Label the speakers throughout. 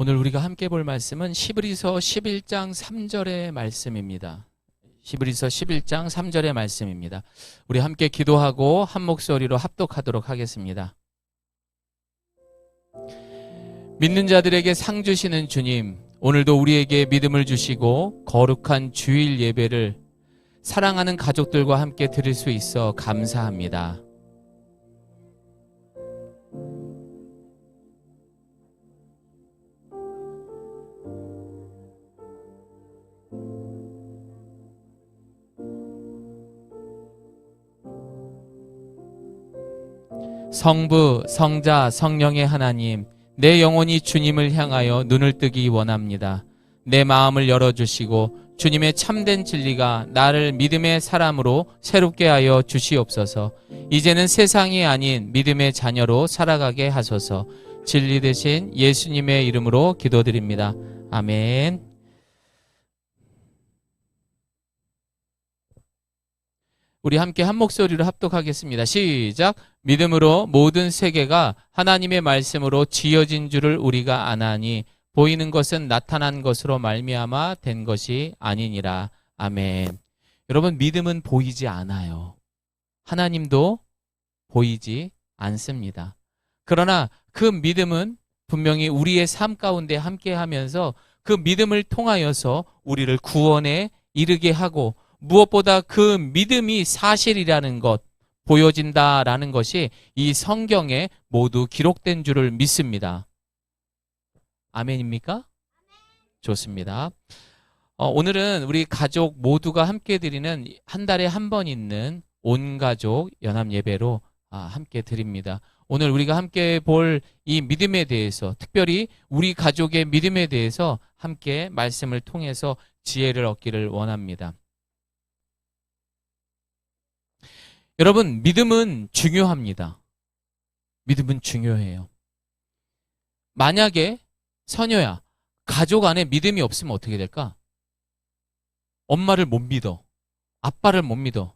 Speaker 1: 오늘 우리가 함께 볼 말씀은 히브리서 11장 3절의 말씀입니다. 히브리서 11장 3절의 말씀입니다. 우리 함께 기도하고 한 목소리로 합독하도록 하겠습니다. 믿는 자들에게 상 주시는 주님, 오늘도 우리에게 믿음을 주시고 거룩한 주일 예배를 사랑하는 가족들과 함께 드릴 수 있어 감사합니다. 성부, 성자, 성령의 하나님, 내 영혼이 주님을 향하여 눈을 뜨기 원합니다. 내 마음을 열어주시고 주님의 참된 진리가 나를 믿음의 사람으로 새롭게 하여 주시옵소서. 이제는 세상이 아닌 믿음의 자녀로 살아가게 하소서. 진리 되신 예수님의 이름으로 기도드립니다. 아멘. 우리 함께 한 목소리로 합독하겠습니다. 시작. 믿음으로 모든 세계가 하나님의 말씀으로 지어진 줄을 우리가 아나니 보이는 것은 나타난 것으로 말미암아 된 것이 아니니라. 아멘. 여러분, 믿음은 보이지 않아요. 하나님도 보이지 않습니다. 그러나 그 믿음은 분명히 우리의 삶 가운데 함께하면서 그 믿음을 통하여서 우리를 구원에 이르게 하고 무엇보다 그 믿음이 사실이라는 것, 보여진다라는 것이 이 성경에 모두 기록된 줄을 믿습니다. 아멘입니까? 좋습니다. 오늘은 우리 가족 모두가 함께 드리는 한 달에 한 번 있는 온 가족 연합 예배로 함께 드립니다. 오늘 우리가 함께 볼 이 믿음에 대해서, 특별히 우리 가족의 믿음에 대해서 함께 말씀을 통해서 지혜를 얻기를 원합니다. 여러분, 믿음은 중요합니다. 믿음은 중요해요. 만약에 선녀야, 가족 안에 믿음이 없으면 어떻게 될까? 엄마를 못 믿어. 아빠를 못 믿어.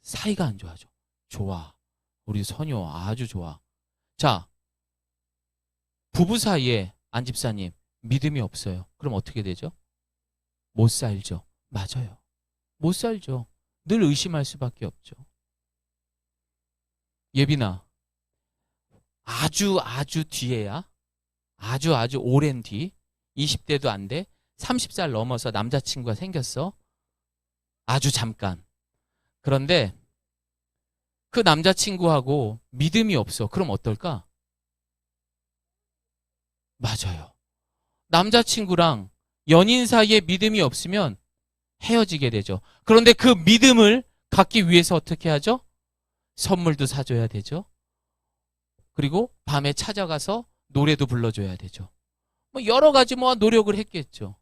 Speaker 1: 사이가 안 좋아져. 좋아. 우리 선녀 아주 좋아. 자, 부부 사이에 안 집사님 믿음이 없어요. 그럼 어떻게 되죠? 못 살죠. 맞아요. 못 살죠. 늘 의심할 수밖에 없죠. 예빈아, 아주 뒤에야, 아주 오랜 뒤, 20대도 안 돼, 30살 넘어서 남자친구가 생겼어. 아주 잠깐. 그런데 그 남자친구하고 믿음이 없어. 그럼 어떨까? 맞아요. 남자친구랑 연인 사이에 믿음이 없으면 헤어지게 되죠. 그런데 그 믿음을 갖기 위해서 어떻게 하죠? 선물도 사줘야 되죠. 그리고 밤에 찾아가서 노래도 불러줘야 되죠. 여러 가지 노력을 했겠죠.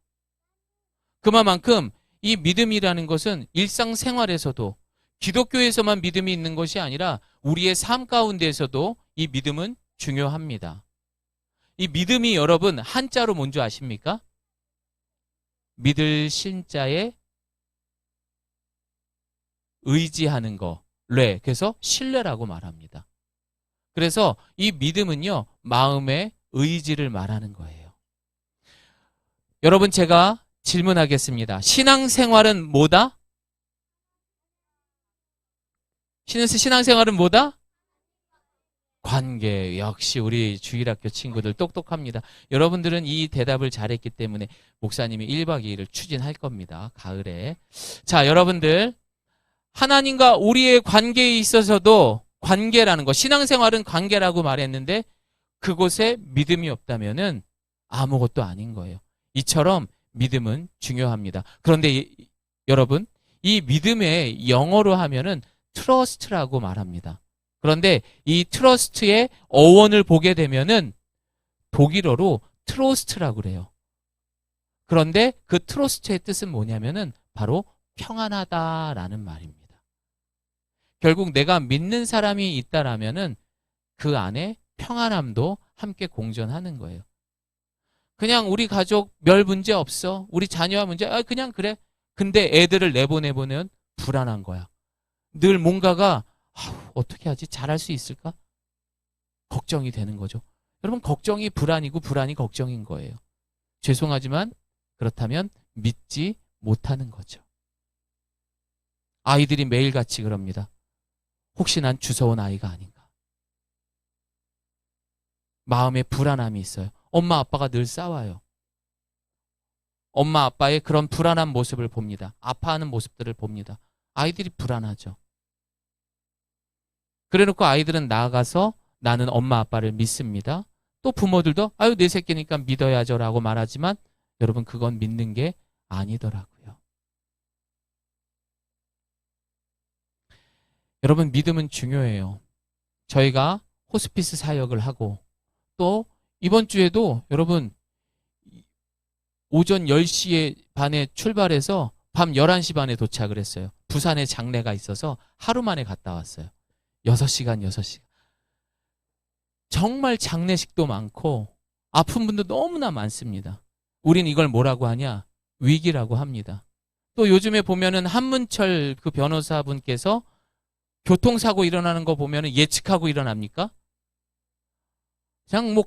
Speaker 1: 그만큼 이 믿음이라는 것은 일상생활에서도, 기독교에서만 믿음이 있는 것이 아니라 우리의 삶 가운데에서도 이 믿음은 중요합니다. 이 믿음이 여러분 한자로 뭔지 아십니까? 믿을 신자에 의지하는 거, 그래서 신뢰라고 말합니다. 그래서 이 믿음은요, 마음의 의지를 말하는 거예요. 여러분, 제가 질문하겠습니다. 신앙생활은 뭐다? 신앙생활은 뭐다? 관계. 역시 우리 주일학교 친구들 똑똑합니다. 여러분들은 이 대답을 잘했기 때문에 목사님이 1박 2일을 추진할 겁니다. 가을에. 자, 여러분들, 하나님과 우리의 관계에 있어서도 관계라는 것, 신앙생활은 관계라고 말했는데 그곳에 믿음이 없다면은 아무것도 아닌 거예요. 이처럼 믿음은 중요합니다. 그런데 여러분, 이 믿음의 영어로 하면은 트러스트라고 말합니다. 그런데 이 트러스트의 어원을 보게 되면은 독일어로 트로스트라고 그래요. 그런데 그 트러스트의 뜻은 뭐냐면은 바로 평안하다라는 말입니다. 결국 내가 믿는 사람이 있다라면은 그 안에 평안함도 함께 공존하는 거예요. 그냥 우리 가족 별 문제 없어. 우리 자녀와 문제, 그냥 그래. 근데 애들을 내보내보면 불안한 거야. 늘 뭔가가 어떻게 하지? 잘할 수 있을까? 걱정이 되는 거죠. 여러분, 걱정이 불안이고 불안이 걱정인 거예요. 죄송하지만 그렇다면 믿지 못하는 거죠. 아이들이 매일같이 그럽니다. 혹시 난 주워온 아이가 아닌가. 마음에 불안함이 있어요. 엄마 아빠가 늘 싸워요. 엄마 아빠의 그런 불안한 모습을 봅니다. 아파하는 모습들을 봅니다. 아이들이 불안하죠. 그래놓고 아이들은 나아가서 나는 엄마 아빠를 믿습니다. 또 부모들도 아유 내 새끼니까 믿어야죠 라고 말하지만 여러분, 그건 믿는 게 아니더라고요. 여러분, 믿음은 중요해요. 저희가 호스피스 사역을 하고 또 이번 주에도 여러분 오전 10시 반에 출발해서 밤 11시 반에 도착을 했어요. 부산에 장례가 있어서 하루 만에 갔다 왔어요. 6시간, 6시간. 정말 장례식도 많고 아픈 분도 너무나 많습니다. 우린 이걸 뭐라고 하냐? 위기라고 합니다. 또 요즘에 보면은 한문철 그 변호사분께서 교통사고 일어나는 거 보면은 예측하고 일어납니까? 그냥 뭐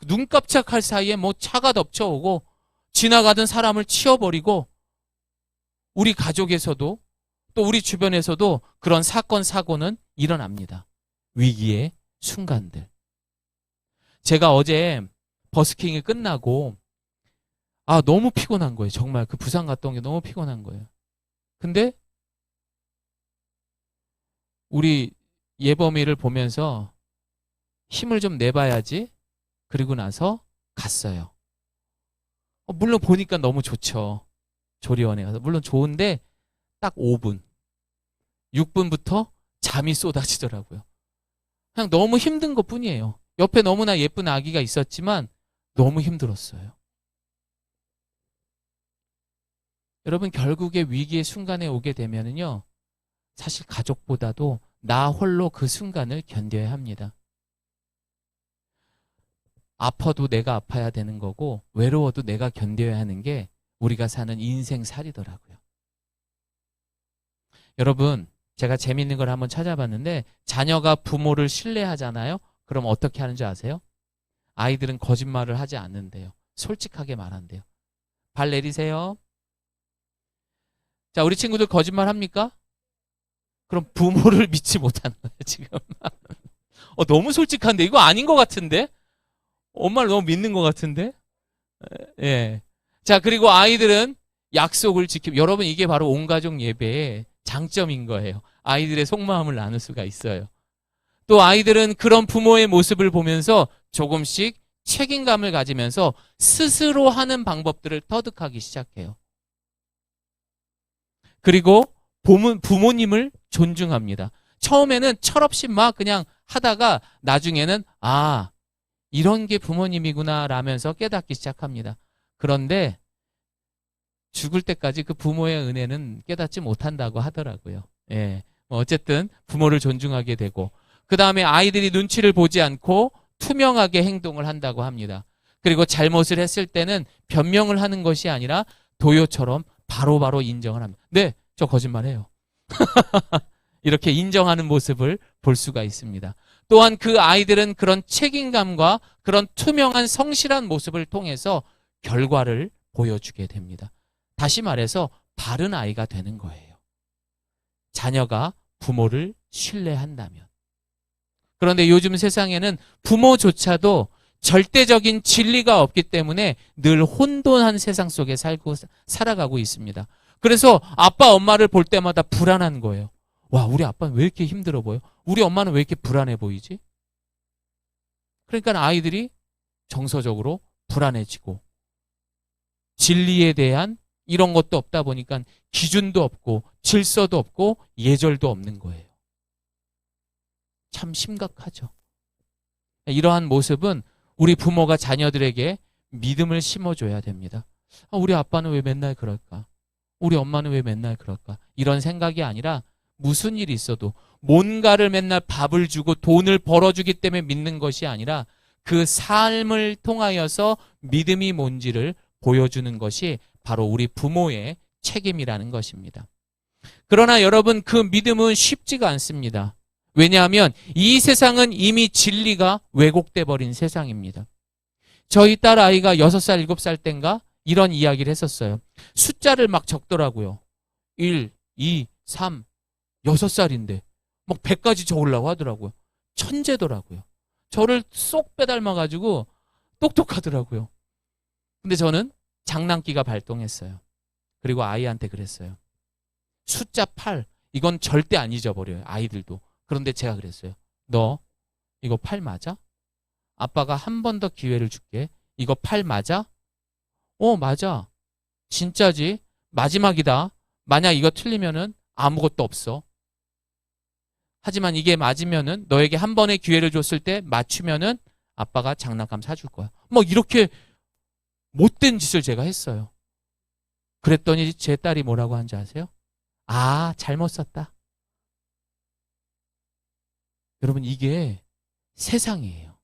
Speaker 1: 눈 깜짝할 사이에 뭐 차가 덮쳐오고 지나가던 사람을 치워버리고 우리 가족에서도 또 우리 주변에서도 그런 사건, 사고는 일어납니다. 위기의 순간들. 제가 어제 버스킹이 끝나고 너무 피곤한 거예요. 정말 그 부산 갔다 온 게 너무 피곤한 거예요. 근데 우리 예범이를 보면서 힘을 좀 내봐야지. 그리고 나서 갔어요. 물론 보니까 너무 좋죠. 조리원에 가서. 물론 좋은데 딱 5분. 6분부터 잠이 쏟아지더라고요. 그냥 너무 힘든 것 뿐이에요. 옆에 너무나 예쁜 아기가 있었지만 너무 힘들었어요. 여러분, 결국에 위기의 순간에 오게 되면은요, 사실 가족보다도 나 홀로 그 순간을 견뎌야 합니다. 아파도 내가 아파야 되는 거고 외로워도 내가 견뎌야 하는 게 우리가 사는 인생살이더라고요. 여러분, 제가 재밌는 걸 한번 찾아봤는데 자녀가 부모를 신뢰하잖아요. 그럼 어떻게 하는지 아세요? 아이들은 거짓말을 하지 않는데요. 솔직하게 말한대요. 발 내리세요. 자, 우리 친구들 거짓말 합니까? 그럼 부모를 믿지 못하는 거예요, 지금. 너무 솔직한데? 이거 아닌 것 같은데? 엄마를 너무 믿는 것 같은데? 예. 자, 그리고 아이들은 약속을 지키고, 여러분, 이게 바로 온가족 예배의 장점인 거예요. 아이들의 속마음을 나눌 수가 있어요. 또 아이들은 그런 부모의 모습을 보면서 조금씩 책임감을 가지면서 스스로 하는 방법들을 터득하기 시작해요. 그리고 부모님을 존중합니다. 처음에는 철없이 막 그냥 하다가 나중에는 이런 게 부모님이구나 라면서 깨닫기 시작합니다. 그런데 죽을 때까지 그 부모의 은혜는 깨닫지 못한다고 하더라고요. 예. 어쨌든 부모를 존중하게 되고, 그 다음에 아이들이 눈치를 보지 않고 투명하게 행동을 한다고 합니다. 그리고 잘못을 했을 때는 변명을 하는 것이 아니라 도요처럼 바로바로 인정을 합니다. 네, 저 거짓말해요. 이렇게 인정하는 모습을 볼 수가 있습니다. 또한 그 아이들은 그런 책임감과 그런 투명한 성실한 모습을 통해서 결과를 보여주게 됩니다. 다시 말해서 바른 아이가 되는 거예요. 자녀가 부모를 신뢰한다면. 그런데 요즘 세상에는 부모조차도 절대적인 진리가 없기 때문에 늘 혼돈한 세상 속에 살아가고 있습니다. 그래서 아빠, 엄마를 볼 때마다 불안한 거예요. 와, 우리 아빠는 왜 이렇게 힘들어 보여? 우리 엄마는 왜 이렇게 불안해 보이지? 그러니까 아이들이 정서적으로 불안해지고 진리에 대한 이런 것도 없다 보니까 기준도 없고 질서도 없고 예절도 없는 거예요. 참 심각하죠. 이러한 모습은 우리 부모가 자녀들에게 믿음을 심어줘야 됩니다. 우리 아빠는 왜 맨날 그럴까? 우리 엄마는 왜 맨날 그럴까? 이런 생각이 아니라 무슨 일이 있어도 뭔가를 맨날 밥을 주고 돈을 벌어주기 때문에 믿는 것이 아니라 그 삶을 통하여서 믿음이 뭔지를 보여주는 것이 바로 우리 부모의 책임이라는 것입니다. 그러나 여러분, 그 믿음은 쉽지가 않습니다. 왜냐하면 이 세상은 이미 진리가 왜곡돼 버린 세상입니다. 저희 딸 아이가 6살, 7살 땐가 이런 이야기를 했었어요. 숫자를 막 적더라고요. 1, 2, 3, 6살인데 막 100까지 적으려고 하더라고요. 천재더라고요. 저를 쏙 빼닮아가지고 똑똑하더라고요. 근데 저는 장난기가 발동했어요. 그리고 아이한테 그랬어요. 숫자 8, 이건 절대 안 잊어버려요. 아이들도. 그런데 제가 그랬어요. 너 이거 8 맞아? 아빠가 한 번 더 기회를 줄게. 이거 8 맞아? 맞아. 진짜지? 마지막이다. 만약 이거 틀리면은 아무것도 없어. 하지만 이게 맞으면은 너에게 한 번의 기회를 줬을 때 맞추면은 아빠가 장난감 사줄 거야. 뭐 이렇게 못된 짓을 제가 했어요. 그랬더니 제 딸이 뭐라고 한지 아세요? 아, 잘못 썼다. 여러분, 이게 세상이에요.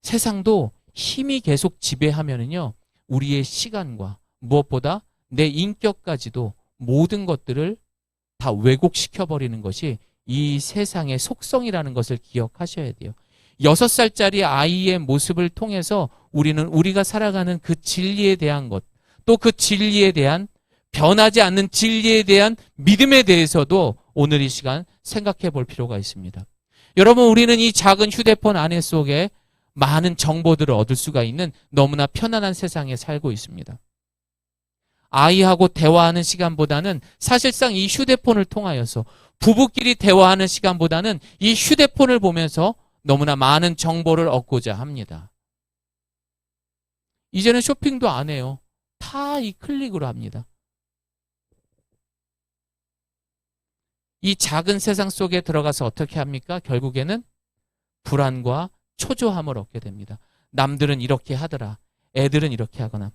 Speaker 1: 세상도 힘이 계속 지배하면은요, 우리의 시간과 무엇보다 내 인격까지도 모든 것들을 다 왜곡시켜버리는 것이 이 세상의 속성이라는 것을 기억하셔야 돼요. 6살짜리 아이의 모습을 통해서 우리는 우리가 살아가는 그 진리에 대한 것, 또 그 진리에 대한 변하지 않는 진리에 대한 믿음에 대해서도 오늘 이 시간 생각해 볼 필요가 있습니다. 여러분, 우리는 이 작은 휴대폰 안에 속에 많은 정보들을 얻을 수가 있는 너무나 편안한 세상에 살고 있습니다. 아이하고 대화하는 시간보다는 사실상 이 휴대폰을 통하여서 부부끼리 대화하는 시간보다는 이 휴대폰을 보면서 너무나 많은 정보를 얻고자 합니다. 이제는 쇼핑도 안 해요. 다 이 클릭으로 합니다. 이 작은 세상 속에 들어가서 어떻게 합니까? 결국에는 불안과 초조함을 얻게 됩니다. 남들은 이렇게 하더라. 애들은 이렇게 하거나.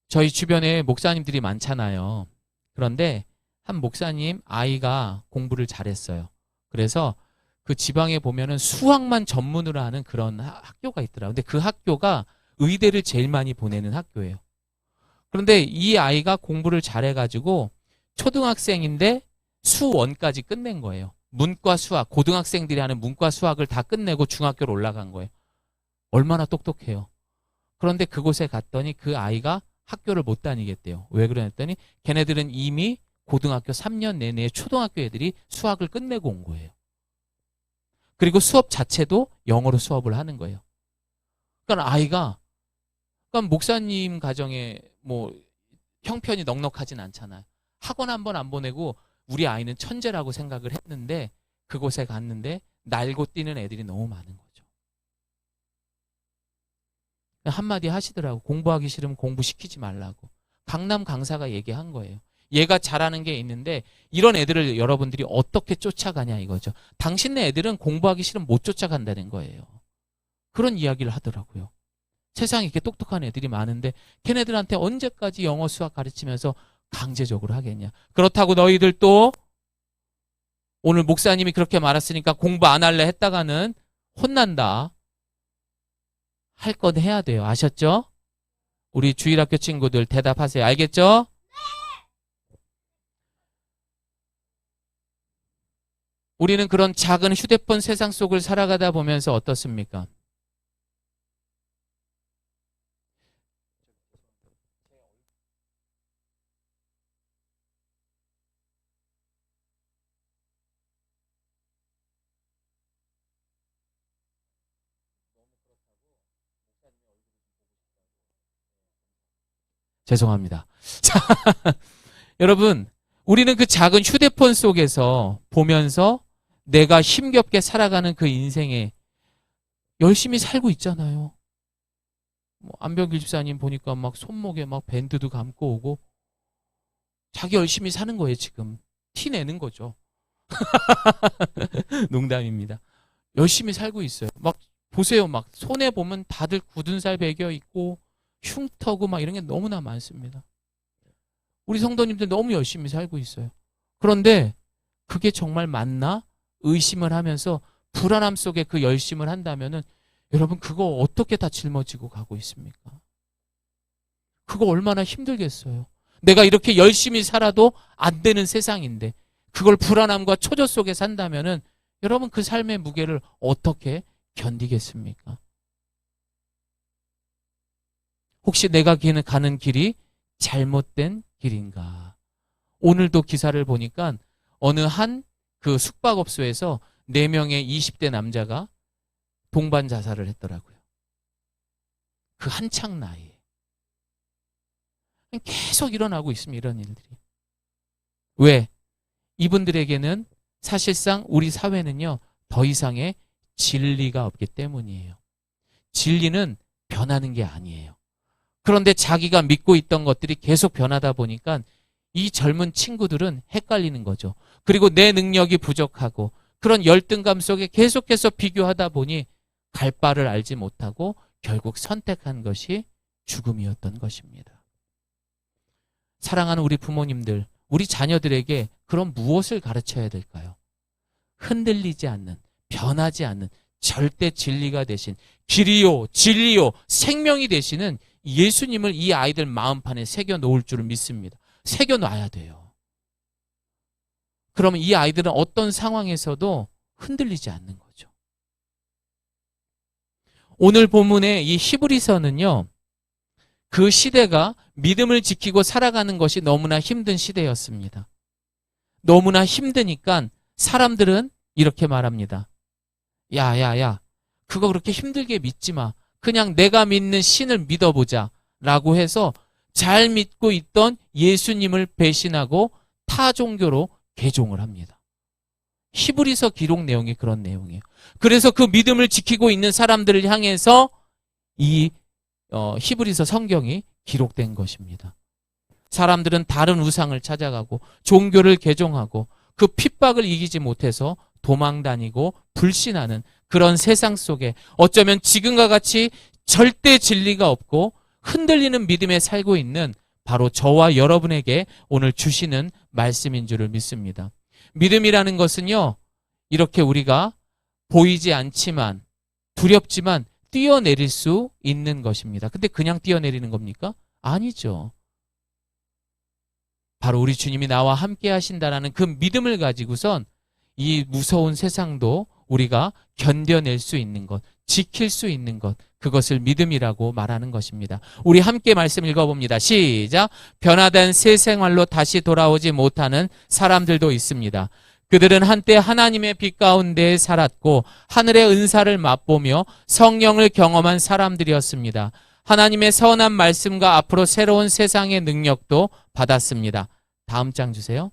Speaker 1: 저희 주변에 목사님들이 많잖아요. 그런데 한 목사님 아이가 공부를 잘했어요. 그래서 그 지방에 보면은 수학만 전문으로 하는 그런 학교가 있더라고요. 근데 그 학교가 의대를 제일 많이 보내는 학교예요. 그런데 이 아이가 공부를 잘해가지고 초등학생인데 수원까지 끝낸 거예요. 문과 수학, 고등학생들이 하는 문과 수학을 다 끝내고 중학교로 올라간 거예요. 얼마나 똑똑해요. 그런데 그곳에 갔더니 그 아이가 학교를 못 다니겠대요. 왜 그랬더니 걔네들은 이미 고등학교 3년 내내 초등학교 애들이 수학을 끝내고 온 거예요. 그리고 수업 자체도 영어로 수업을 하는 거예요. 그러니까 그러니까 목사님 가정에 뭐 형편이 넉넉하진 않잖아요. 학원 한 번 안 보내고 우리 아이는 천재라고 생각을 했는데 그곳에 갔는데 날고 뛰는 애들이 너무 많은 거죠. 한마디 하시더라고. 공부하기 싫으면 공부시키지 말라고. 강남 강사가 얘기한 거예요. 얘가 잘하는 게 있는데 이런 애들을 여러분들이 어떻게 쫓아가냐 이거죠. 당신네 애들은 공부하기 싫으면 못 쫓아간다는 거예요. 그런 이야기를 하더라고요. 세상에 이렇게 똑똑한 애들이 많은데 걔네들한테 언제까지 영어 수학 가르치면서 강제적으로 하겠냐. 그렇다고 너희들 또 오늘 목사님이 그렇게 말했으니까 공부 안 할래 했다가는 혼난다. 할 건 해야 돼요. 아셨죠? 우리 주일학교 친구들 대답하세요. 알겠죠? 우리는 그런 작은 휴대폰 세상 속을 살아가다 보면서 어떻습니까? 죄송합니다. 자, 여러분, 우리는 그 작은 휴대폰 속에서 보면서 내가 힘겹게 살아가는 그 인생에 열심히 살고 있잖아요. 뭐 안병길 집사님 보니까 막 손목에 막 밴드도 감고 오고 자기 열심히 사는 거예요, 지금. 티 내는 거죠. 농담입니다. 열심히 살고 있어요. 막 보세요. 막 손에 보면 다들 굳은 살 배겨 있고 흉터고 막 이런 게 너무나 많습니다. 우리 성도님들 너무 열심히 살고 있어요. 그런데 그게 정말 맞나? 의심을 하면서 불안함 속에 그 열심을 한다면은 여러분 그거 어떻게 다 짊어지고 가고 있습니까? 그거 얼마나 힘들겠어요. 내가 이렇게 열심히 살아도 안 되는 세상인데 그걸 불안함과 초조 속에 산다면은 여러분 그 삶의 무게를 어떻게 견디겠습니까? 혹시 내가 가는 길이 잘못된 길인가? 오늘도 기사를 보니까 어느 한 그 숙박업소에서 4명의 20대 남자가 동반 자살을 했더라고요. 그 한창 나이에. 계속 일어나고 있습니다. 이런 일들이. 왜? 이분들에게는 사실상 우리 사회는요, 더 이상의 진리가 없기 때문이에요. 진리는 변하는 게 아니에요. 그런데 자기가 믿고 있던 것들이 계속 변하다 보니까 이 젊은 친구들은 헷갈리는 거죠. 그리고 내 능력이 부족하고 그런 열등감 속에 계속해서 비교하다 보니 갈 바를 알지 못하고 결국 선택한 것이 죽음이었던 것입니다. 사랑하는 우리 부모님들, 우리 자녀들에게 그럼 무엇을 가르쳐야 될까요? 흔들리지 않는, 변하지 않는 절대 진리가 되신 길이요, 진리요, 생명이 되시는 예수님을 이 아이들 마음판에 새겨 놓을 줄을 믿습니다. 새겨 놔야 돼요. 그러면 이 아이들은 어떤 상황에서도 흔들리지 않는 거죠. 오늘 본문의 이 히브리서는요, 그 시대가 믿음을 지키고 살아가는 것이 너무나 힘든 시대였습니다. 너무나 힘드니까 사람들은 이렇게 말합니다. 야, 그거 그렇게 힘들게 믿지 마. 그냥 내가 믿는 신을 믿어보자. 라고 해서 잘 믿고 있던 예수님을 배신하고 타 종교로 개종을 합니다. 히브리서 기록 내용이 그런 내용이에요. 그래서 그 믿음을 지키고 있는 사람들을 향해서 이 히브리서 성경이 기록된 것입니다. 사람들은 다른 우상을 찾아가고 종교를 개종하고 그 핍박을 이기지 못해서 도망다니고 불신하는 그런 세상 속에 어쩌면 지금과 같이 절대 진리가 없고 흔들리는 믿음에 살고 있는 바로 저와 여러분에게 오늘 주시는 말씀인 줄을 믿습니다. 믿음이라는 것은요, 이렇게 우리가 보이지 않지만 두렵지만 뛰어내릴 수 있는 것입니다. 근데 그냥 뛰어내리는 겁니까? 아니죠. 바로 우리 주님이 나와 함께 하신다라는 그 믿음을 가지고선 이 무서운 세상도 우리가 견뎌낼 수 있는 것, 지킬 수 있는 것, 그것을 믿음이라고 말하는 것입니다. 우리 함께 말씀 읽어봅니다. 시작. 변화된 새 생활로 다시 돌아오지 못하는 사람들도 있습니다. 그들은 한때 하나님의 빛 가운데 살았고 하늘의 은사를 맛보며 성령을 경험한 사람들이었습니다. 하나님의 선한 말씀과 앞으로 새로운 세상의 능력도 받았습니다. 다음 장 주세요.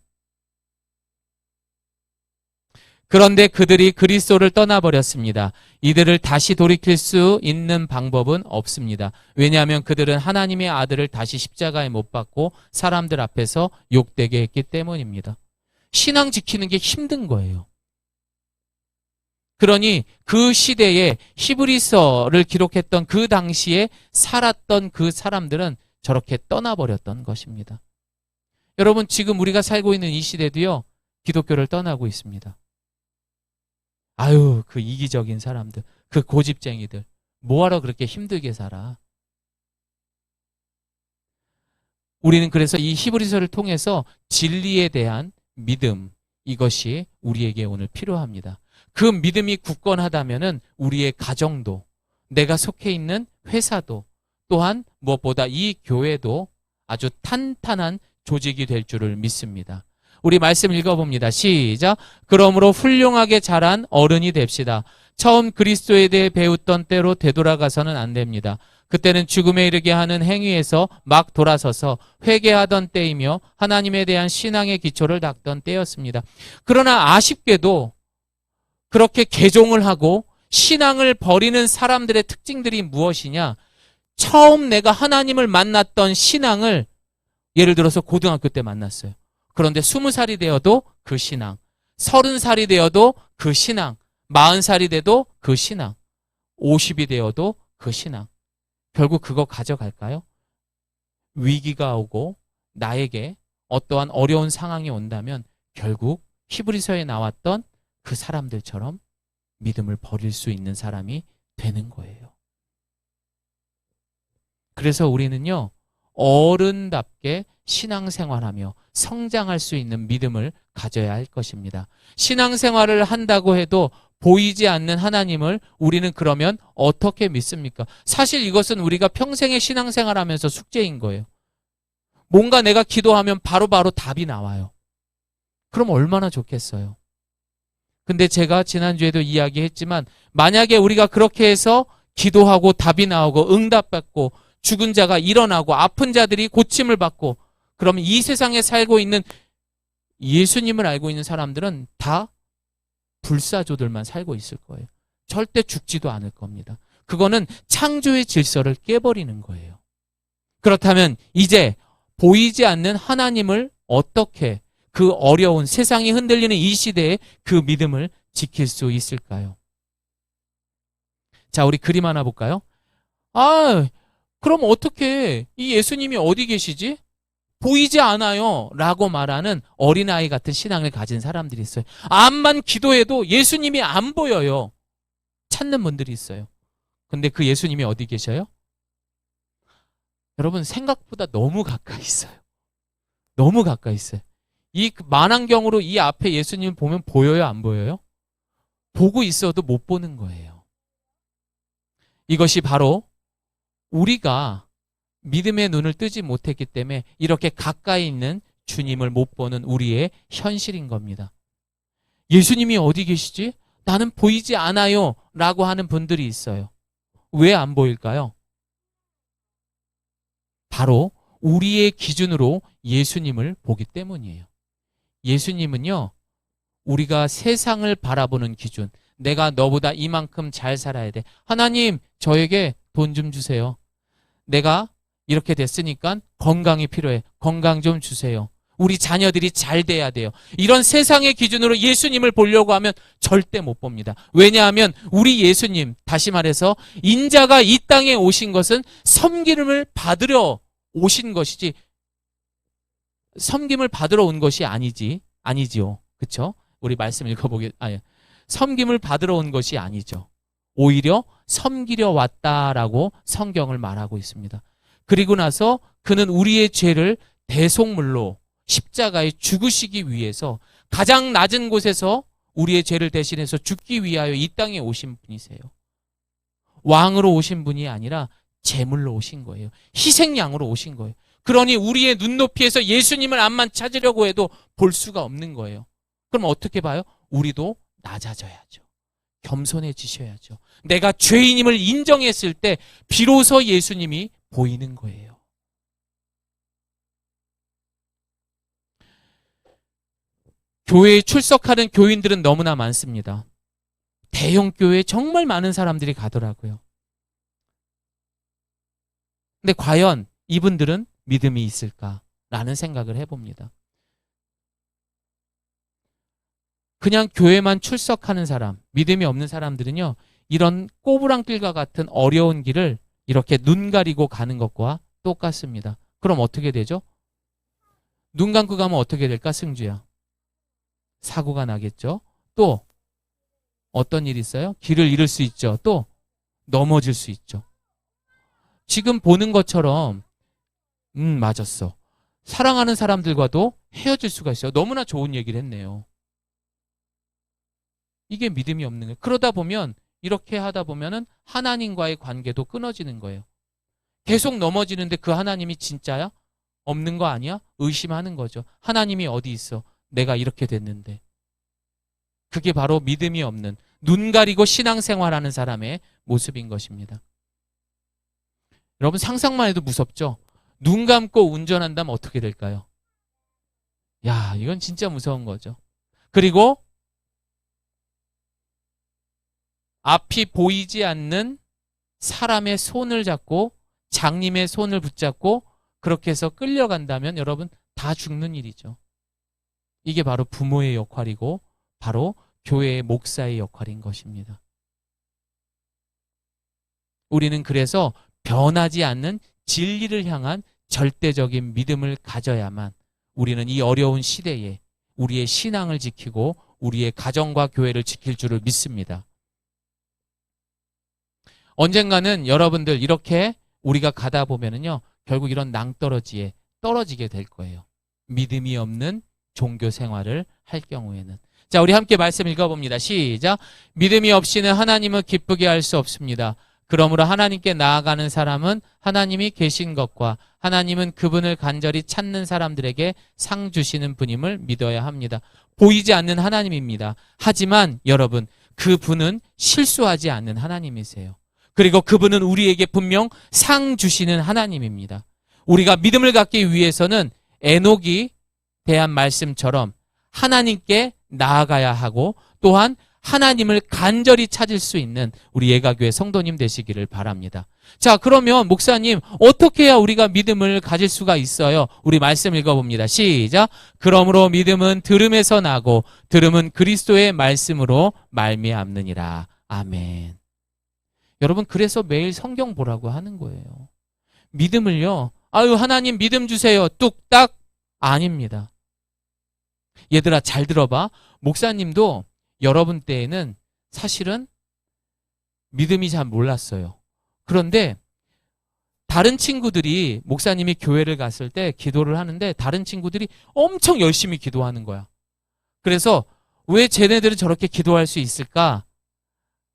Speaker 1: 그런데 그들이 그리스도를 떠나버렸습니다. 이들을 다시 돌이킬 수 있는 방법은 없습니다. 왜냐하면 그들은 하나님의 아들을 다시 십자가에 못 박고 사람들 앞에서 욕되게 했기 때문입니다. 신앙 지키는 게 힘든 거예요. 그러니 그 시대에 히브리서를 기록했던 그 당시에 살았던 그 사람들은 저렇게 떠나버렸던 것입니다. 여러분, 지금 우리가 살고 있는 이 시대도요, 기독교를 떠나고 있습니다. 아유, 그 이기적인 사람들, 그 고집쟁이들, 뭐하러 그렇게 힘들게 살아? 우리는 그래서 이 히브리서를 통해서 진리에 대한 믿음, 이것이 우리에게 오늘 필요합니다. 그 믿음이 굳건하다면은 우리의 가정도, 내가 속해 있는 회사도, 또한 무엇보다 이 교회도 아주 탄탄한 조직이 될 줄을 믿습니다. 우리 말씀 읽어봅니다. 시작. 그러므로 훌륭하게 자란 어른이 됩시다. 처음 그리스도에 대해 배웠던 때로 되돌아가서는 안 됩니다. 그때는 죽음에 이르게 하는 행위에서 막 돌아서서 회개하던 때이며 하나님에 대한 신앙의 기초를 닦던 때였습니다. 그러나 아쉽게도 그렇게 개종을 하고 신앙을 버리는 사람들의 특징들이 무엇이냐? 처음 내가 하나님을 만났던 신앙을 예를 들어서 고등학교 때 만났어요. 그런데 20살이 되어도 그 신앙, 30살이 되어도 그 신앙, 40살이 돼도 그 신앙, 50이 되어도 그 신앙. 결국 그거 가져갈까요? 위기가 오고 나에게 어떠한 어려운 상황이 온다면 결국 히브리서에 나왔던 그 사람들처럼 믿음을 버릴 수 있는 사람이 되는 거예요. 그래서 우리는요, 어른답게 신앙생활하며 성장할 수 있는 믿음을 가져야 할 것입니다. 신앙생활을 한다고 해도 보이지 않는 하나님을 우리는 그러면 어떻게 믿습니까? 사실 이것은 우리가 평생의 신앙생활하면서 숙제인 거예요. 뭔가 내가 기도하면 바로바로 답이 나와요. 그럼 얼마나 좋겠어요. 근데 제가 지난주에도 이야기했지만 만약에 우리가 그렇게 해서 기도하고 답이 나오고 응답받고 죽은 자가 일어나고 아픈 자들이 고침을 받고 그러면 이 세상에 살고 있는 예수님을 알고 있는 사람들은 다 불사조들만 살고 있을 거예요. 절대 죽지도 않을 겁니다. 그거는 창조의 질서를 깨버리는 거예요. 그렇다면 이제 보이지 않는 하나님을 어떻게 그 어려운 세상이 흔들리는 이 시대에 그 믿음을 지킬 수 있을까요? 자, 우리 그림 하나 볼까요? 그럼 어떻게 이 예수님이 어디 계시지? 보이지 않아요 라고 말하는 어린아이 같은 신앙을 가진 사람들이 있어요. 암만 기도해도 예수님이 안 보여요. 찾는 분들이 있어요. 근데 그 예수님이 어디 계셔요? 여러분 생각보다 너무 가까이 있어요. 너무 가까이 있어요. 이 만안경으로 이 앞에 예수님 보면 보여요? 안 보여요? 보고 있어도 못 보는 거예요. 이것이 바로 우리가 믿음의 눈을 뜨지 못했기 때문에 이렇게 가까이 있는 주님을 못 보는 우리의 현실인 겁니다. 예수님이 어디 계시지? 나는 보이지 않아요 라고 하는 분들이 있어요. 왜 안 보일까요? 바로 우리의 기준으로 예수님을 보기 때문이에요. 예수님은요, 우리가 세상을 바라보는 기준, 내가 너보다 이만큼 잘 살아야 돼. 하나님, 저에게 돈 좀 주세요. 내가 이렇게 됐으니까 건강이 필요해. 건강 좀 주세요. 우리 자녀들이 잘 돼야 돼요. 이런 세상의 기준으로 예수님을 보려고 하면 절대 못 봅니다. 왜냐하면 우리 예수님, 다시 말해서 인자가 이 땅에 오신 것은 섬김을 받으러 오신 것이지 섬김을 받으러 온 것이 아니지요. 그렇죠? 우리 말씀 섬김을 받으러 온 것이 아니죠. 오히려 섬기려 왔다라고 성경을 말하고 있습니다. 그리고 나서 그는 우리의 죄를 대속물로 십자가에 죽으시기 위해서 가장 낮은 곳에서 우리의 죄를 대신해서 죽기 위하여 이 땅에 오신 분이세요. 왕으로 오신 분이 아니라 제물로 오신 거예요. 희생양으로 오신 거예요. 그러니 우리의 눈높이에서 예수님을 암만 찾으려고 해도 볼 수가 없는 거예요. 그럼 어떻게 봐요? 우리도 낮아져야죠. 겸손해지셔야죠. 내가 죄인임을 인정했을 때 비로소 예수님이 보이는 거예요. 교회에 출석하는 교인들은 너무나 많습니다. 대형 교회에 정말 많은 사람들이 가더라고요. 근데 과연 이분들은 믿음이 있을까라는 생각을 해봅니다. 그냥 교회만 출석하는 사람, 믿음이 없는 사람들은요, 이런 꼬부랑길과 같은 어려운 길을 이렇게 눈 가리고 가는 것과 똑같습니다. 그럼 어떻게 되죠? 눈 감고 가면 어떻게 될까, 승주야? 사고가 나겠죠? 또 어떤 일이 있어요? 길을 잃을 수 있죠. 또 넘어질 수 있죠. 지금 보는 것처럼 맞았어. 사랑하는 사람들과도 헤어질 수가 있어요. 너무나 좋은 얘기를 했네요. 이게 믿음이 없는 거예요. 그러다 보면 이렇게 하다 보면은 하나님과의 관계도 끊어지는 거예요. 계속 넘어지는데 그 하나님이 진짜야? 없는 거 아니야? 의심하는 거죠. 하나님이 어디 있어? 내가 이렇게 됐는데. 그게 바로 믿음이 없는, 눈 가리고 신앙생활하는 사람의 모습인 것입니다. 여러분 상상만 해도 무섭죠? 눈 감고 운전한다면 어떻게 될까요? 야, 이건 진짜 무서운 거죠. 그리고 앞이 보이지 않는 사람의 손을 잡고 장님의 손을 붙잡고 그렇게 해서 끌려간다면 여러분 다 죽는 일이죠. 이게 바로 부모의 역할이고 바로 교회의 목사의 역할인 것입니다. 우리는 그래서 변하지 않는 진리를 향한 절대적인 믿음을 가져야만 우리는 이 어려운 시대에 우리의 신앙을 지키고 우리의 가정과 교회를 지킬 줄을 믿습니다. 언젠가는 여러분들 이렇게 우리가 가다 보면은요, 결국 이런 낭떠러지에 떨어지게 될 거예요. 믿음이 없는 종교 생활을 할 경우에는. 자, 우리 함께 말씀 읽어봅니다. 시작. 믿음이 없이는 하나님을 기쁘게 할 수 없습니다. 그러므로 하나님께 나아가는 사람은 하나님이 계신 것과 하나님은 그분을 간절히 찾는 사람들에게 상 주시는 분임을 믿어야 합니다. 보이지 않는 하나님입니다. 하지만 여러분, 그분은 실수하지 않는 하나님이세요. 그리고 그분은 우리에게 분명 상 주시는 하나님입니다. 우리가 믿음을 갖기 위해서는 에녹이 대한 말씀처럼 하나님께 나아가야 하고 또한 하나님을 간절히 찾을 수 있는 우리 예가교회 성도님 되시기를 바랍니다. 자, 그러면 목사님 어떻게 해야 우리가 믿음을 가질 수가 있어요? 우리 말씀 읽어봅니다. 시작. 그러므로 믿음은 들음에서 나고 들음은 그리스도의 말씀으로 말미암느니라. 아멘. 여러분, 그래서 매일 성경 보라고 하는 거예요. 믿음을요, 아유 하나님 믿음 주세요, 뚝딱 아닙니다. 얘들아 잘 들어봐. 목사님도 여러분 때에는 사실은 믿음이 잘 몰랐어요. 그런데 다른 친구들이 목사님이 교회를 갔을 때 기도를 하는데 다른 친구들이 엄청 열심히 기도하는 거야. 그래서 왜 쟤네들은 저렇게 기도할 수 있을까?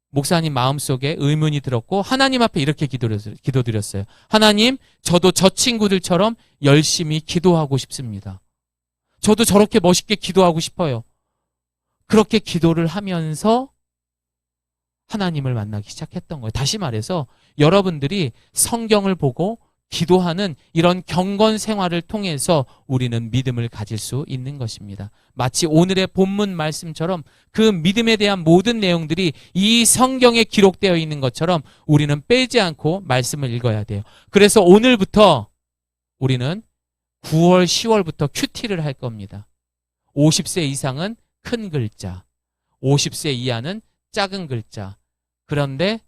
Speaker 1: 목사님 마음속에 의문이 들었고 하나님 앞에 이렇게 기도드렸어요. 하나님, 저도 저 친구들처럼 열심히 기도하고 싶습니다. 저도 저렇게 멋있게 기도하고 싶어요. 그렇게 기도를 하면서 하나님을 만나기 시작했던 거예요. 다시 말해서 여러분들이 성경을 보고 기도하는 이런 경건 생활을 통해서 우리는 믿음을 가질 수 있는 것입니다. 마치 오늘의 본문 말씀처럼 그 믿음에 대한 모든 내용들이 이 성경에 기록되어 있는 것처럼 우리는 빼지 않고 말씀을 읽어야 돼요. 그래서 오늘부터 우리는 9월, 10월부터 큐티를 할 겁니다. 50세 이상은 큰 글자, 50세 이하는 작은 글자. 그런데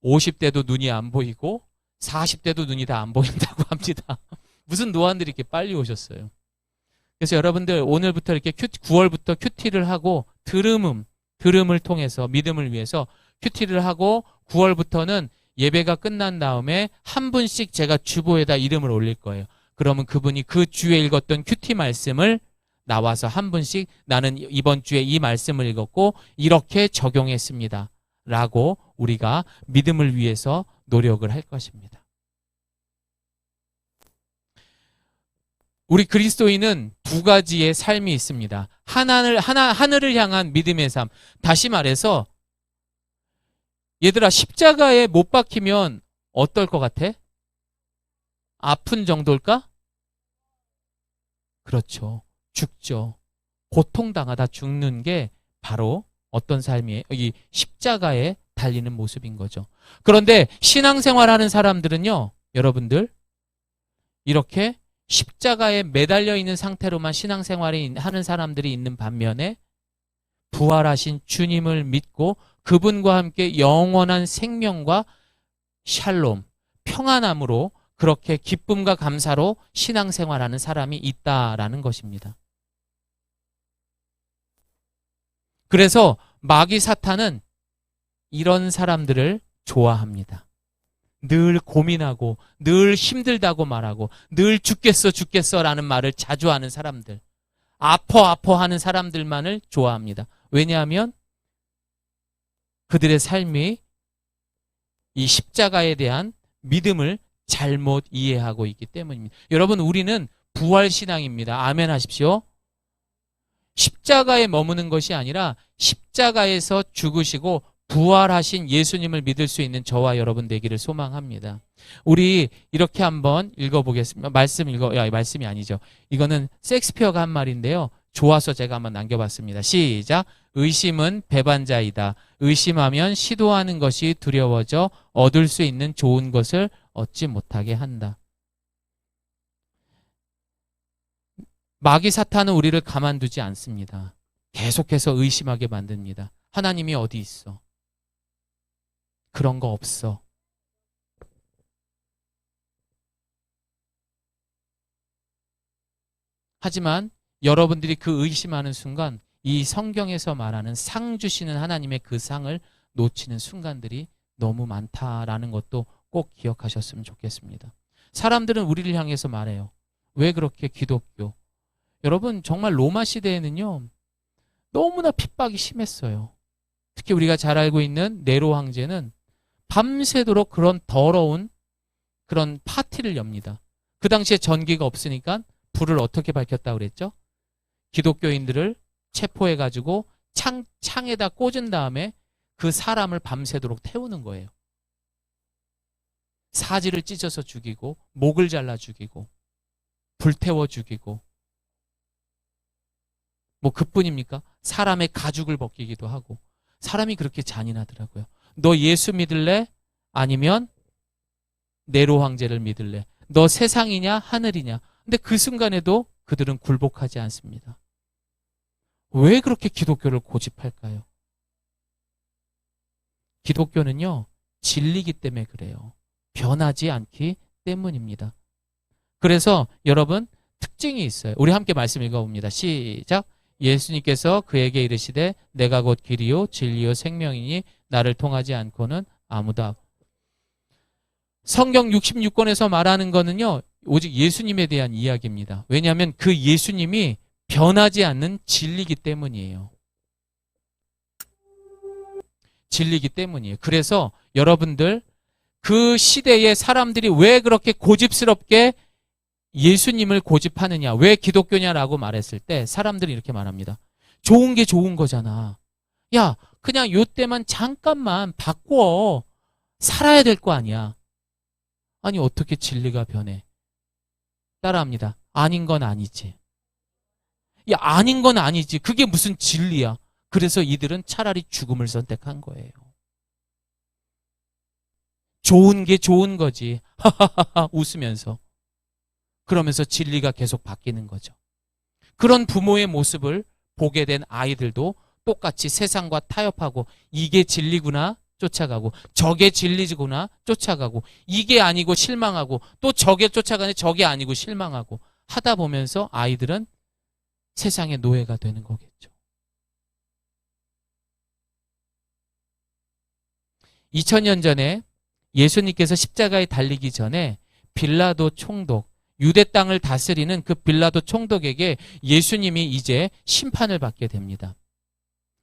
Speaker 1: 50대도 눈이 안 보이고 40대도 눈이 다 안 보인다고 합니다. 무슨 노안들이 이렇게 빨리 오셨어요. 그래서 여러분들 오늘부터 이렇게 9월부터 큐티를 하고 들음을 통해서 믿음을 위해서 큐티를 하고 9월부터는 예배가 끝난 다음에 한 분씩 제가 주보에다 이름을 올릴 거예요. 그러면 그분이 그 주에 읽었던 큐티 말씀을 나와서 한 분씩 나는 이번 주에 이 말씀을 읽었고 이렇게 적용했습니다. 라고 우리가 믿음을 위해서 노력을 할 것입니다. 우리 그리스도인은 두 가지의 삶이 있습니다. 하늘을 향한 믿음의 삶. 다시 말해서 얘들아 십자가에 못 박히면 어떨 것 같아? 아픈 정도일까? 그렇죠. 죽죠. 고통당하다 죽는 게 바로 어떤 삶이에요? 이 십자가에 달리는 모습인 거죠. 그런데 신앙생활하는 사람들은요, 여러분들 이렇게 십자가에 매달려 있는 상태로만 신앙생활을 하는 사람들이 있는 반면에 부활하신 주님을 믿고 그분과 함께 영원한 생명과 샬롬, 평안함으로 그렇게 기쁨과 감사로 신앙생활하는 사람이 있다라는 것입니다. 그래서 마귀 사탄은 이런 사람들을 좋아합니다. 늘 고민하고 늘 힘들다고 말하고 늘 죽겠어 라는 말을 자주 하는 사람들, 아파 하는 사람들만을 좋아합니다. 왜냐하면 그들의 삶이 이 십자가에 대한 믿음을 잘못 이해하고 있기 때문입니다. 여러분, 우리는 부활신앙입니다. 아멘 하십시오. 십자가에 머무는 것이 아니라 십자가에서 죽으시고 부활하신 예수님을 믿을 수 있는 저와 여러분 되기를 소망합니다. 우리 이렇게 한번 읽어보겠습니다. 말씀이 아니죠. 이거는 셰익스피어가 한 말인데요. 좋아서 제가 한번 남겨봤습니다. 시작. 의심은 배반자이다. 의심하면 시도하는 것이 두려워져 얻을 수 있는 좋은 것을 얻지 못하게 한다. 마귀 사탄은 우리를 가만두지 않습니다. 계속해서 의심하게 만듭니다. 하나님이 어디 있어? 그런 거 없어. 하지만 여러분들이 그 의심하는 순간 이 성경에서 말하는 상 주시는 하나님의 그 상을 놓치는 순간들이 너무 많다라는 것도 꼭 기억하셨으면 좋겠습니다. 사람들은 우리를 향해서 말해요. 왜 그렇게 기독교? 여러분 정말 로마 시대에는요. 너무나 핍박이 심했어요. 특히 우리가 잘 알고 있는 네로 황제는 밤새도록 그런 더러운 그런 파티를 엽니다. 그 당시에 전기가 없으니까 불을 어떻게 밝혔다고 그랬죠? 기독교인들을 체포해가지고 창에다 꽂은 다음에 그 사람을 밤새도록 태우는 거예요. 사지를 찢어서 죽이고 목을 잘라 죽이고 불태워 죽이고 뭐 그뿐입니까? 사람의 가죽을 벗기기도 하고 사람이 그렇게 잔인하더라고요. 너 예수 믿을래? 아니면 네로 황제를 믿을래? 너 세상이냐 하늘이냐? 근데 그 순간에도 그들은 굴복하지 않습니다. 왜 그렇게 기독교를 고집할까요? 기독교는요, 진리기 때문에 그래요. 변하지 않기 때문입니다. 그래서 여러분, 특징이 있어요. 우리 함께 말씀 읽어봅니다. 시작. 예수님께서 그에게 이르시되 내가 곧 길이요 진리요 생명이니 나를 통하지 않고는 아무도 성경 66권에서 말하는 거는요, 오직 예수님에 대한 이야기입니다. 왜냐하면 그 예수님이 변하지 않는 진리기 때문이에요. 진리기 때문이에요. 그래서 여러분들 그 시대의 사람들이 왜 그렇게 고집스럽게 예수님을 고집하느냐, 왜 기독교냐라고 말했을 때 사람들이 이렇게 말합니다. 좋은 게 좋은 거잖아. 야, 그냥 요때만 잠깐만 바꿔 살아야 될 거 아니야. 아니 어떻게 진리가 변해? 따라합니다. 아닌 건 아니지. 야, 아닌 건 아니지. 그게 무슨 진리야. 그래서 이들은 차라리 죽음을 선택한 거예요. 좋은 게 좋은 거지. 하하하하 웃으면서. 그러면서 진리가 계속 바뀌는 거죠. 그런 부모의 모습을 보게 된 아이들도 똑같이 세상과 타협하고 이게 진리구나 쫓아가고 저게 진리구나 쫓아가고 이게 아니고 실망하고 또 저게 쫓아가니 저게 아니고 실망하고 하다 보면서 아이들은 세상의 노예가 되는 거겠죠. 2000년 전에 예수님께서 십자가에 달리기 전에 빌라도 총독, 유대 땅을 다스리는 그 빌라도 총독에게 예수님이 이제 심판을 받게 됩니다.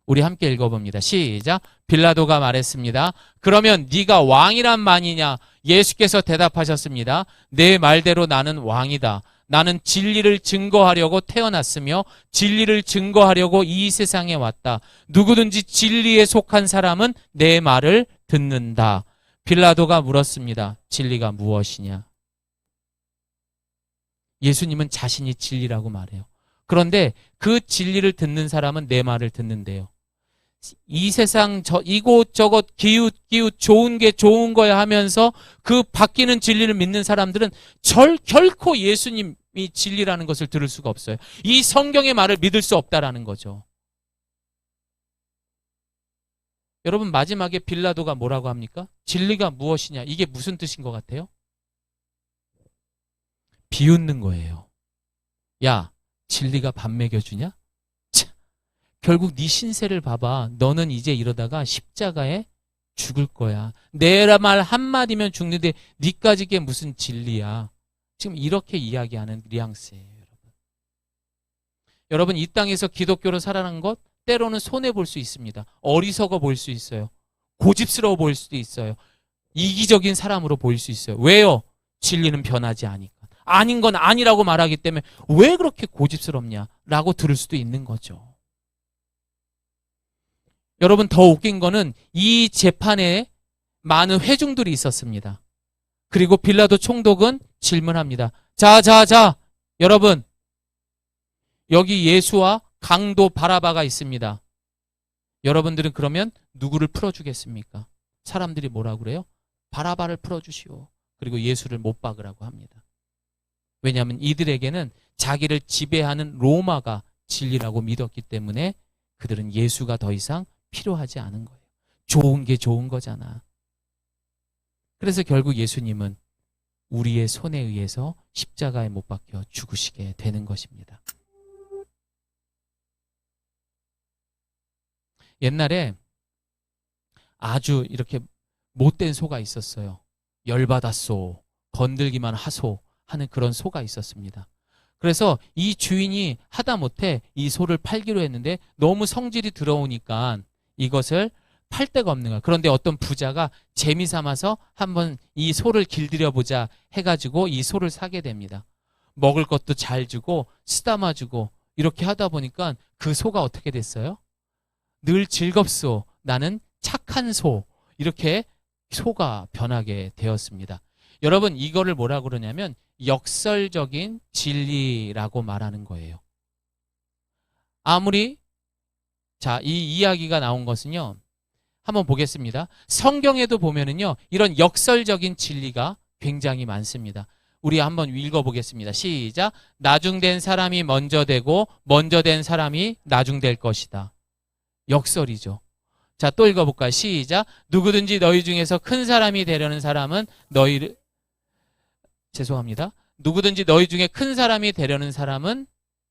Speaker 1: 우리 함께 읽어봅니다. 시작. 빌라도가 말했습니다. 그러면 네가 왕이란 말이냐? 예수께서 대답하셨습니다. 내 말대로 나는 왕이다. 나는 진리를 증거하려고 태어났으며 진리를 증거하려고 이 세상에 왔다. 누구든지 진리에 속한 사람은 내 말을 듣는다. 빌라도가 물었습니다. 진리가 무엇이냐? 예수님은 자신이 진리라고 말해요. 그런데 그 진리를 듣는 사람은 내 말을 듣는데요. 이 세상 이곳저곳 기웃기웃 좋은 게 좋은 거야 하면서 그 바뀌는 진리를 믿는 사람들은 결코 예수님이 진리라는 것을 들을 수가 없어요. 이 성경의 말을 믿을 수 없다라는 거죠. 여러분 마지막에 빌라도가 뭐라고 합니까? 진리가 무엇이냐? 이게 무슨 뜻인 것 같아요? 비웃는 거예요. 야, 진리가 밥 먹여주냐? 결국 네 신세를 봐봐. 너는 이제 이러다가 십자가에 죽을 거야. 내 말 한마디면 죽는데 네까지 게 무슨 진리야. 지금 이렇게 이야기하는 뉘앙스예요. 여러분 이 땅에서 기독교로 살아난 것 때로는 손해볼 수 있습니다. 어리석어 보일 수 있어요. 고집스러워 보일 수도 있어요. 이기적인 사람으로 보일 수 있어요. 왜요? 진리는 변하지 않으니까. 아닌 건 아니라고 말하기 때문에 왜 그렇게 고집스럽냐라고 들을 수도 있는 거죠. 여러분 더 웃긴 거는 이 재판에 많은 회중들이 있었습니다. 그리고 빌라도 총독은 질문합니다. 자, 여러분 여기 예수와 강도 바라바가 있습니다. 여러분들은 그러면 누구를 풀어주겠습니까? 사람들이 뭐라고 그래요? 바라바를 풀어주시오. 그리고 예수를 못 박으라고 합니다. 왜냐하면 이들에게는 자기를 지배하는 로마가 진리라고 믿었기 때문에 그들은 예수가 더 이상 필요하지 않은 거예요. 좋은 게 좋은 거잖아. 그래서 결국 예수님은 우리의 손에 의해서 십자가에 못 박혀 죽으시게 되는 것입니다. 옛날에 아주 이렇게 못된 소가 있었어요. 열받았소, 건들기만 하소 하는 그런 소가 있었습니다. 그래서 이 주인이 하다못해 이 소를 팔기로 했는데 너무 성질이 들어오니까 이것을 팔 데가 없는 거야. 그런데 어떤 부자가 재미 삼아서 한번 이 소를 길들여보자 해가지고 이 소를 사게 됩니다. 먹을 것도 잘 주고 쓰다마 주고 이렇게 하다 보니까 그 소가 어떻게 됐어요? 늘 즐겁소, 나는 착한 소, 이렇게 소가 변하게 되었습니다. 여러분, 이거를 뭐라고 그러냐면 역설적인 진리라고 말하는 거예요. 아무리 이 이야기가 나온 것은요, 한번 보겠습니다. 성경에도 보면은요, 이런 역설적인 진리가 굉장히 많습니다. 우리 한번 읽어보겠습니다. 시작. 나중된 사람이 먼저 되고 먼저 된 사람이 나중될 것이다. 역설이죠. 자, 또 읽어볼까요? 시작. 누구든지 너희 중에서 큰 사람이 되려는 사람은 누구든지 너희 중에 큰 사람이 되려는 사람은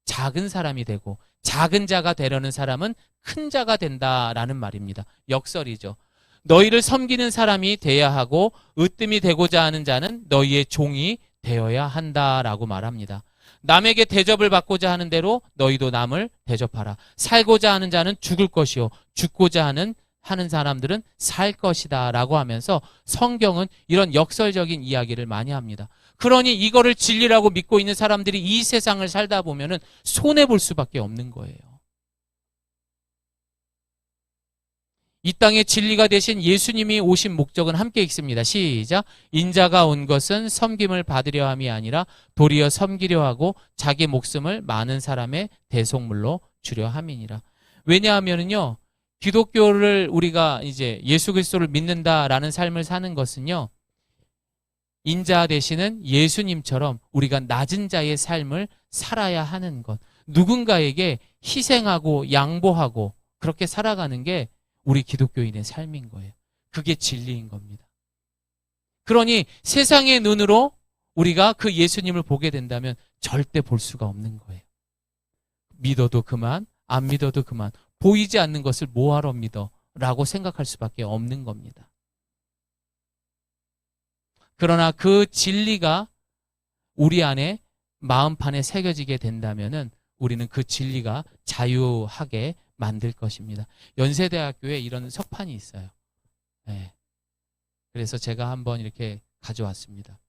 Speaker 1: 작은 사람이 되고 작은 자가 되려는 사람은 큰 자가 된다라는 말입니다. 역설이죠. 너희를 섬기는 사람이 돼야 하고 으뜸이 되고자 하는 자는 너희의 종이 되어야 한다라고 말합니다. 남에게 대접을 받고자 하는 대로 너희도 남을 대접하라. 살고자 하는 자는 죽을 것이요 죽고자 하는 사람들은 살 것이다 라고 하면서 성경은 이런 역설적인 이야기를 많이 합니다. 그러니 이거를 진리라고 믿고 있는 사람들이 이 세상을 살다 보면은 손해볼 수밖에 없는 거예요. 이 땅에 진리가 되신 예수님이 오신 목적은 함께 읽습니다. 시작. 인자가 온 것은 섬김을 받으려 함이 아니라 도리어 섬기려 하고 자기 목숨을 많은 사람의 대속물로 주려 함이니라. 왜냐하면은요, 기독교를 우리가 이제 예수 그리스도를 믿는다라는 삶을 사는 것은요, 인자 되시는 예수님처럼 우리가 낮은 자의 삶을 살아야 하는 것, 누군가에게 희생하고 양보하고 그렇게 살아가는 게 우리 기독교인의 삶인 거예요. 그게 진리인 겁니다. 그러니 세상의 눈으로 우리가 그 예수님을 보게 된다면 절대 볼 수가 없는 거예요. 믿어도 그만, 안 믿어도 그만, 보이지 않는 것을 뭐하러 믿어? 라고 생각할 수밖에 없는 겁니다. 그러나 그 진리가 우리 안에 마음판에 새겨지게 된다면은 우리는 그 진리가 자유하게 만들 것입니다. 연세대학교에 이런 석판이 있어요. 네. 그래서 제가 한번 이렇게 가져왔습니다.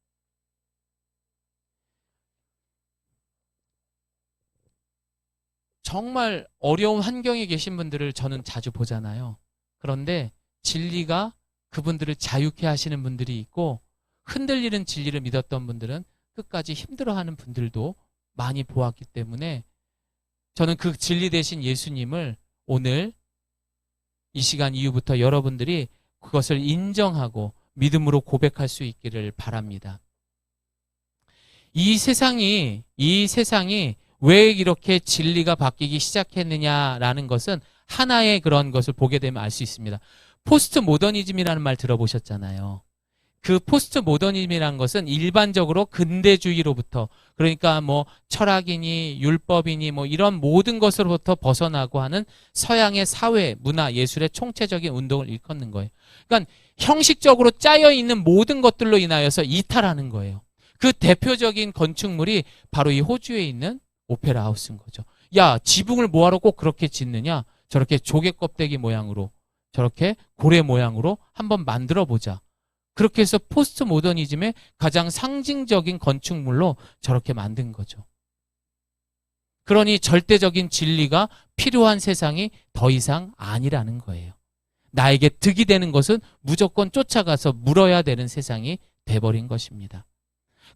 Speaker 1: 정말 어려운 환경에 계신 분들을 저는 자주 보잖아요. 그런데 진리가 그분들을 자유케 하시는 분들이 있고 흔들리는 진리를 믿었던 분들은 끝까지 힘들어하는 분들도 많이 보았기 때문에 저는 그 진리 되신 예수님을 오늘 이 시간 이후부터 여러분들이 그것을 인정하고 믿음으로 고백할 수 있기를 바랍니다. 이 세상이 왜 이렇게 진리가 바뀌기 시작했느냐라는 것은 하나의 그런 것을 보게 되면 알 수 있습니다. 포스트 모더니즘이라는 말 들어보셨잖아요. 그 포스트 모더니즘이라는 것은 일반적으로 근대주의로부터, 그러니까 뭐 철학이니 율법이니 뭐 이런 모든 것으로부터 벗어나고 하는 서양의 사회, 문화, 예술의 총체적인 운동을 일컫는 거예요. 그러니까 형식적으로 짜여 있는 모든 것들로 인하여서 이탈하는 거예요. 그 대표적인 건축물이 바로 이 호주에 있는 오페라 하우스인 거죠. 야, 지붕을 뭐하러 꼭 그렇게 짓느냐? 저렇게 조개 껍데기 모양으로, 저렇게 고래 모양으로 한번 만들어 보자. 그렇게 해서 포스트 모더니즘의 가장 상징적인 건축물로 저렇게 만든 거죠. 그러니 절대적인 진리가 필요한 세상이 더 이상 아니라는 거예요. 나에게 득이 되는 것은 무조건 쫓아가서 물어야 되는 세상이 돼버린 것입니다.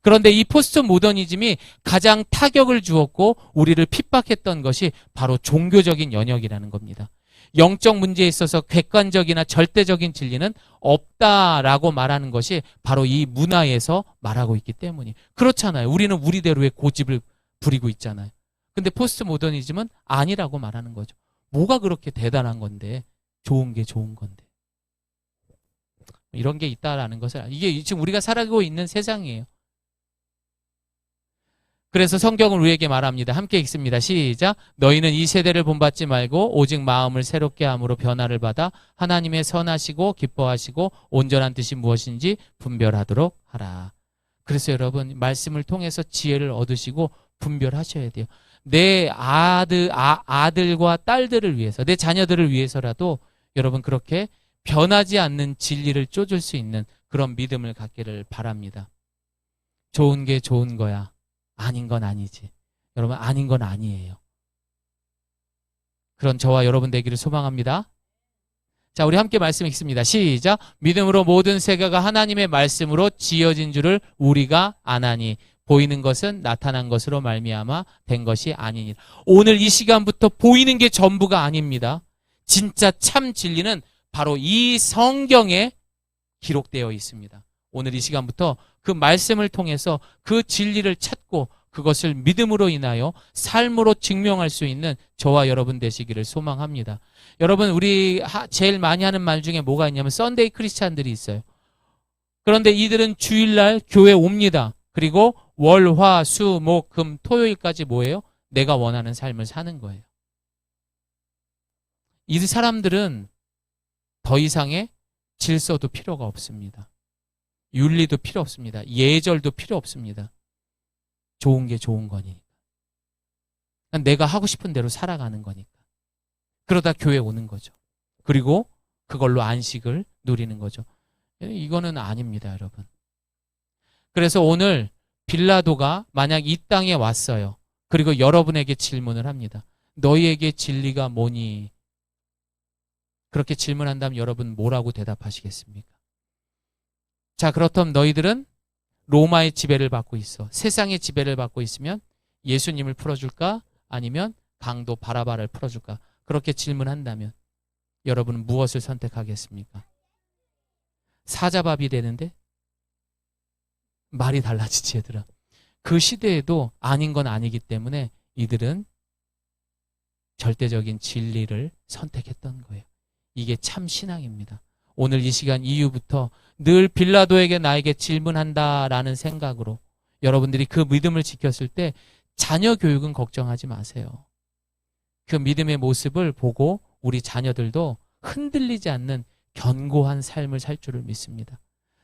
Speaker 1: 그런데 이 포스트 모더니즘이 가장 타격을 주었고 우리를 핍박했던 것이 바로 종교적인 영역이라는 겁니다. 영적 문제에 있어서 객관적이나 절대적인 진리는 없다라고 말하는 것이 바로 이 문화에서 말하고 있기 때문이. 그렇잖아요. 우리는 우리대로의 고집을 부리고 있잖아요. 근데 포스트 모더니즘은 아니라고 말하는 거죠. 뭐가 그렇게 대단한 건데, 좋은 게 좋은 건데. 이런 게 있다라는 것을, 이게 지금 우리가 살아가고 있는 세상이에요. 그래서 성경은 우리에게 말합니다. 함께 읽습니다. 시작. 너희는 이 세대를 본받지 말고 오직 마음을 새롭게 함으로 변화를 받아 하나님의 선하시고 기뻐하시고 온전한 뜻이 무엇인지 분별하도록 하라. 그래서 여러분 말씀을 통해서 지혜를 얻으시고 분별하셔야 돼요. 내 아들과 딸들을 위해서, 내 자녀들을 위해서라도 여러분 그렇게 변하지 않는 진리를 쫓을 수 있는 그런 믿음을 갖기를 바랍니다. 좋은 게 좋은 거야. 아닌 건 아니지. 여러분 아닌 건 아니에요. 그런 저와 여러분 되기를 소망합니다. 자, 우리 함께 말씀 읽습니다. 시작. 믿음으로 모든 세계가 하나님의 말씀으로 지어진 줄을 우리가 아나니 보이는 것은 나타난 것으로 말미암아 된 것이 아니니라. 오늘 이 시간부터 보이는 게 전부가 아닙니다. 진짜 참 진리는 바로 이 성경에 기록되어 있습니다. 오늘 이 시간부터 그 말씀을 통해서 그 진리를 찾고 그것을 믿음으로 인하여 삶으로 증명할 수 있는 저와 여러분 되시기를 소망합니다. 여러분 우리 제일 많이 하는 말 중에 뭐가 있냐면 썬데이 크리스찬들이 있어요. 그런데 이들은 주일날 교회 옵니다. 그리고 월, 화, 수, 목, 금, 토요일까지 뭐예요? 내가 원하는 삶을 사는 거예요. 이 사람들은 더 이상의 질서도 필요가 없습니다. 윤리도 필요 없습니다. 예절도 필요 없습니다. 좋은 게 좋은 거니까. 내가 하고 싶은 대로 살아가는 거니까. 그러다 교회 오는 거죠. 그리고 그걸로 안식을 누리는 거죠. 이거는 아닙니다, 여러분. 그래서 오늘 빌라도가 만약 이 땅에 왔어요. 그리고 여러분에게 질문을 합니다. 너희에게 진리가 뭐니? 그렇게 질문한다면 여러분 뭐라고 대답하시겠습니까? 자, 그렇다면 너희들은 로마의 지배를 받고 있어. 세상의 지배를 받고 있으면 예수님을 풀어줄까? 아니면 강도 바라바를 풀어줄까? 그렇게 질문한다면 여러분은 무엇을 선택하겠습니까? 사자밥이 되는데 말이 달라지지 얘들아. 그 시대에도 아닌 건 아니기 때문에 이들은 절대적인 진리를 선택했던 거예요. 이게 참 신앙입니다. 오늘 이 시간 이후부터 늘 빌라도에게 나에게 질문한다라는 생각으로 여러분들이 그 믿음을 지켰을 때 자녀 교육은 걱정하지 마세요. 그 믿음의 모습을 보고 우리 자녀들도 흔들리지 않는 견고한 삶을 살 줄을 믿습니다.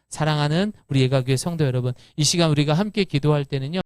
Speaker 1: 사랑하는 우리 예가교회 성도 여러분, 이 시간 우리가 함께 기도할 때는요.